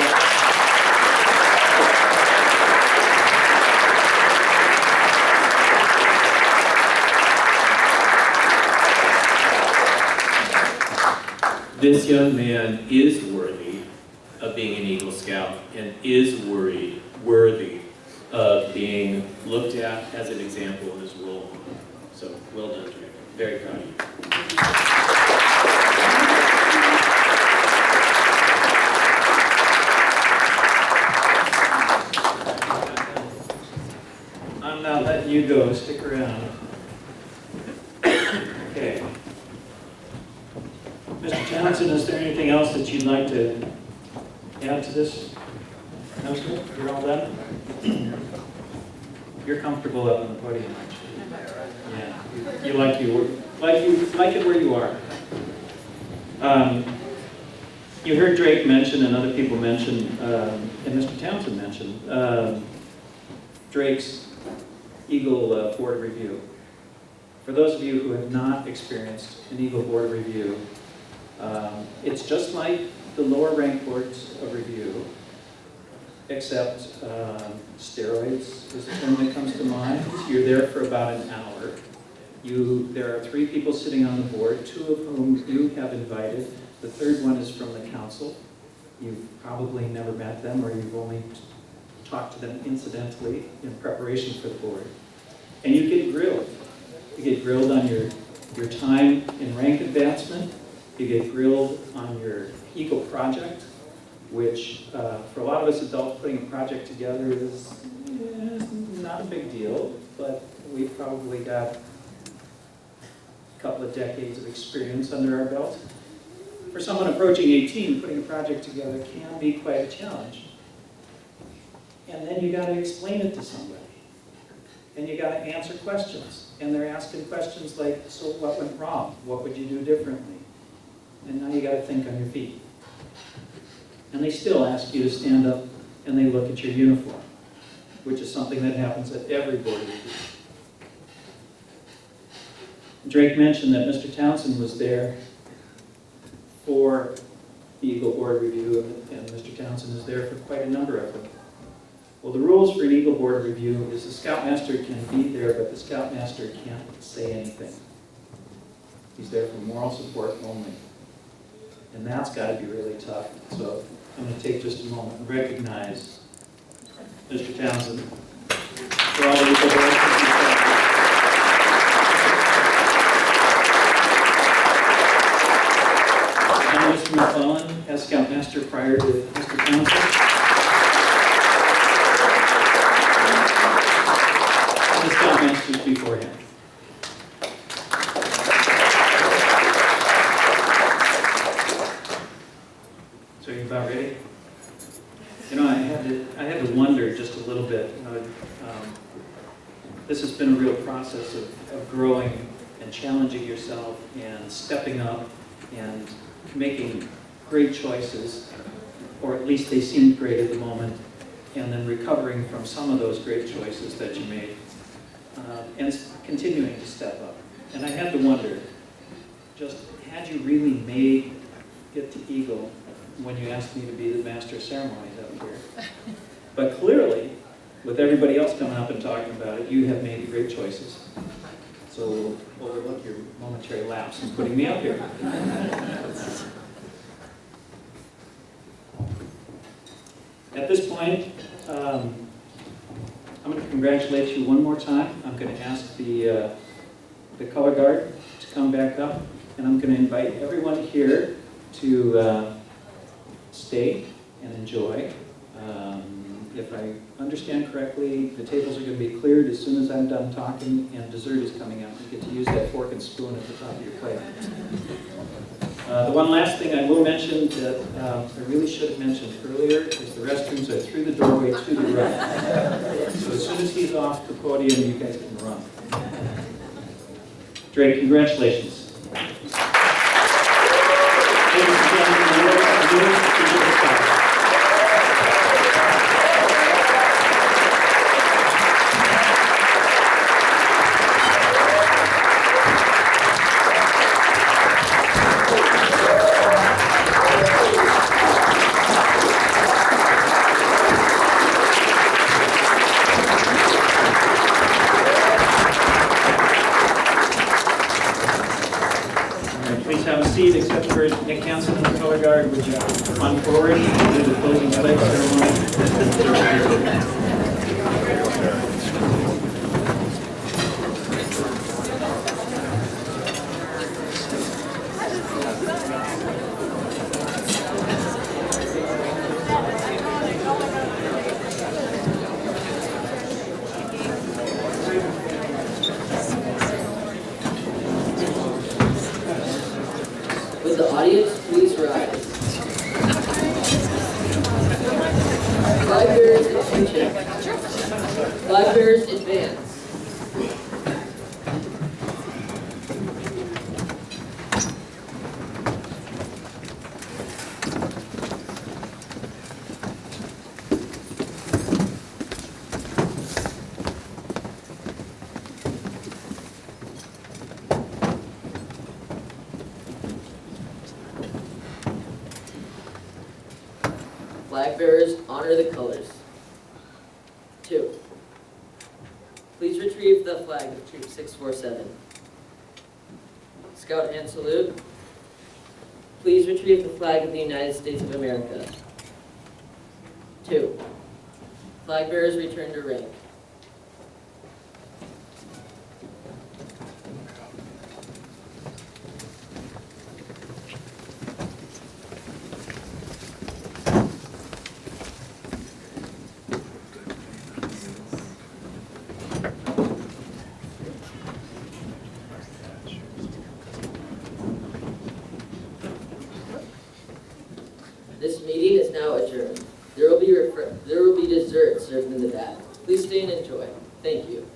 This young man is worthy of being an Eagle Scout and is worthy of being looked at as an example and as a role model. So, well done, Drake. Very proud of you. I'm not letting you go. Stick around. Okay. Mr. Townsend, is there anything else that you'd like to add to this? No, sir? You're all done? You're comfortable up on the podium, aren't you? Yeah. You like it where you are. You heard Drake mention, and other people mention, and Mr. Townsend mentioned, Drake's Eagle Board Review. For those of you who have not experienced an Eagle Board Review, it's just like the lower rank boards of review, except steroids is the term that comes to mind. You're there for about an hour. There are 3 people sitting on the board, 2 of whom you have invited. The third one is from the council. You've probably never met them, or you've only talked to them incidentally in preparation for the board. And you get grilled. You get grilled on your time in rank advancement. You get grilled on your Eagle project, which for a lot of us adults, putting a project together is not a big deal, but we've probably got a couple of decades of experience under our belt. For someone approaching 18, putting a project together can be quite a challenge. And then you got to explain it to somebody. And you got to answer questions. And they're asking questions like, so what went wrong? What would you do differently? And now you got to think on your feet. And they still ask you to stand up and they look at your uniform, which is something that happens at every board review. Drake mentioned that Mr. Townsend was there for the Eagle Board Review, and Mr. Townsend is there for quite a number of them. Well, the rules for an Eagle Board Review is the Scoutmaster can be there, but the Scoutmaster can't say anything. He's there for moral support only. And that's got to be really tough. So I'm going to take just a moment and recognize Mr. Townsend for all the Eagle Board Review. Mr. McClellan as Scoutmaster prior to Mr. Townsend. And the Scoutmasters before him. So you're about ready? You know, I had to wonder just a little bit. You know, this has been a real process of growing and challenging yourself and stepping up and making great choices, or at least they seemed great at the moment, and then recovering from some of those great choices that you made, and continuing to step up. And I had to wonder, just had you really made it to Eagle when you asked me to be the Master of Ceremonies up here? But clearly, with everybody else coming up and talking about it, you have made great choices. So we'll overlook your momentary lapse in putting me up here. At this point, I'm going to congratulate you one more time. I'm going to ask the color guard to come back up, and I'm going to invite everyone here to stay and enjoy. If I understand correctly, the tables are going to be cleared as soon as I'm done talking, and dessert is coming out. You get to use that fork and spoon at the top of your plate. The one last thing I will mention that I really should have mentioned earlier is the restrooms are through the doorway to the right. So as soon as he's off the podium, you guys can run. Drake, congratulations. Ladies and gentlemen, except for Nick Hansen and the color guard, would you come forward and do the closing pledge ceremony? Would the audience please rise? Flag bearers attention. Flag bearers advance. Flag bearers honor the colors. 2. Please retrieve the flag of Troop 647. Scout hand salute. Please retrieve the flag of the United States of America. 2. Flag bearers return to rank. This meeting is now adjourned. There will be dessert served in the back. Please stay and enjoy. Thank you.